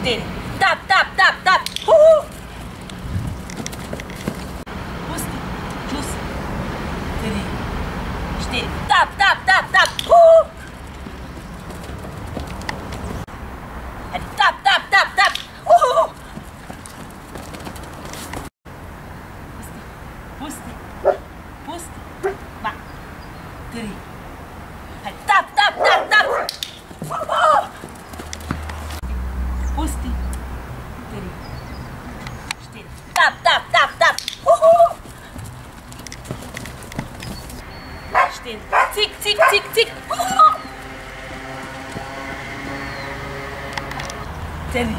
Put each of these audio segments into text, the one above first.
4. Tap, tap, tap, tap. Uhul. Pusti. Jus. 3. 4. Tap, tap, tap, tap. Uhul. Tap, tap, tap, tap. Uhul. Pusti. Pusti. Va. 3. Tap, tap, tap, tap. Uhul. Pusti. 3. 4. Tap, tap, tap, tap. Uhul. 4. Tic, tic, tic, tic. Uhul. 3.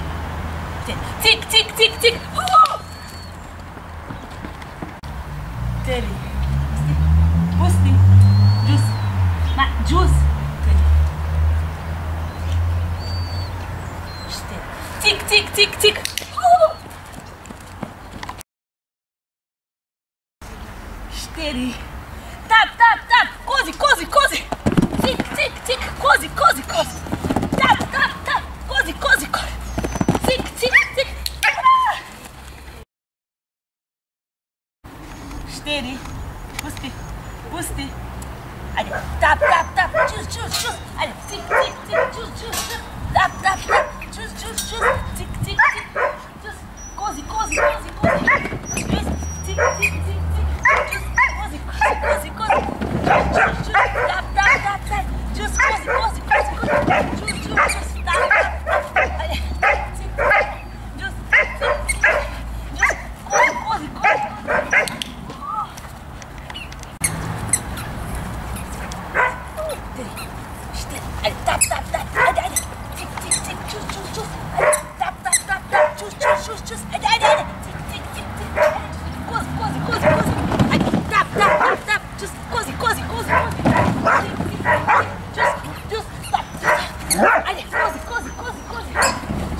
Tic, tic, tic, tic. Uhul. 3. Pusti. Jus. Ma, jus. 3. 4. Tic, tic, tic, tic. Uhul. 4. Tap, tap, tap. Cozi, cozi, cozi. Tic, tic, tic. Cozi, cozi, cozi. Tap, tap, tap. Cozi, cozi, cozi. Tic, tic, tic. 4. Pusti, pusti. Allez, tap, tap, tap. Jus, jus, jus. Allez, tic, tic, tic. Jus, jus, jus. Tap, tap, tap. Jus, jus, jus. Tic, tic, tic. Jus. Cozi, cozi, cozi, cozi. Jus. Tic, tic, tic, tic. Jus. Cozi, cozi, cozi, cozi. Jus, jus, jus. Tap, tap, tap, tap. Jus, cozi, cozi, cozi, cozi. Jus, jus, jus. Tap, tap, tap. Allez, tic, tic. Jus, tic, tic. Jus. Cozi, cozi, cozi. Allez, tap, tap, tap. Allez, allez. Tic, tic, tic. Jus, jus, jus. Allez, tap, tap, tap, tap. Jus, jus, jus, jus. Allez, allez, allez. Tic, tic, tic, tic. Cozi, cozi, cozi, cozi. Allez, tap, tap, tap, tap. Jus, cozi, cozi, cozi, cozi. Tic, tic, tic. Jus, jus, tap, tap. Allez, cozi, cozi, cozi, cozi.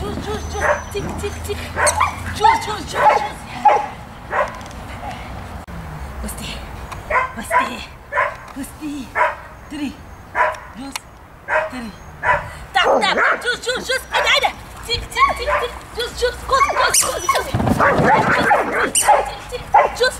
Jus, jus, jus. Tic, tic, tic. Jus, jus, jus, jus. Pusti, pusti, pusti. 3. Jus. 3. Tap, tap. Jus, jus, jus. Allez, allez. Tic, tic, tic, tic. Jus, jus. Cozi, cozi, cozi, cozi. Jus, tic, tic, tic. Jus.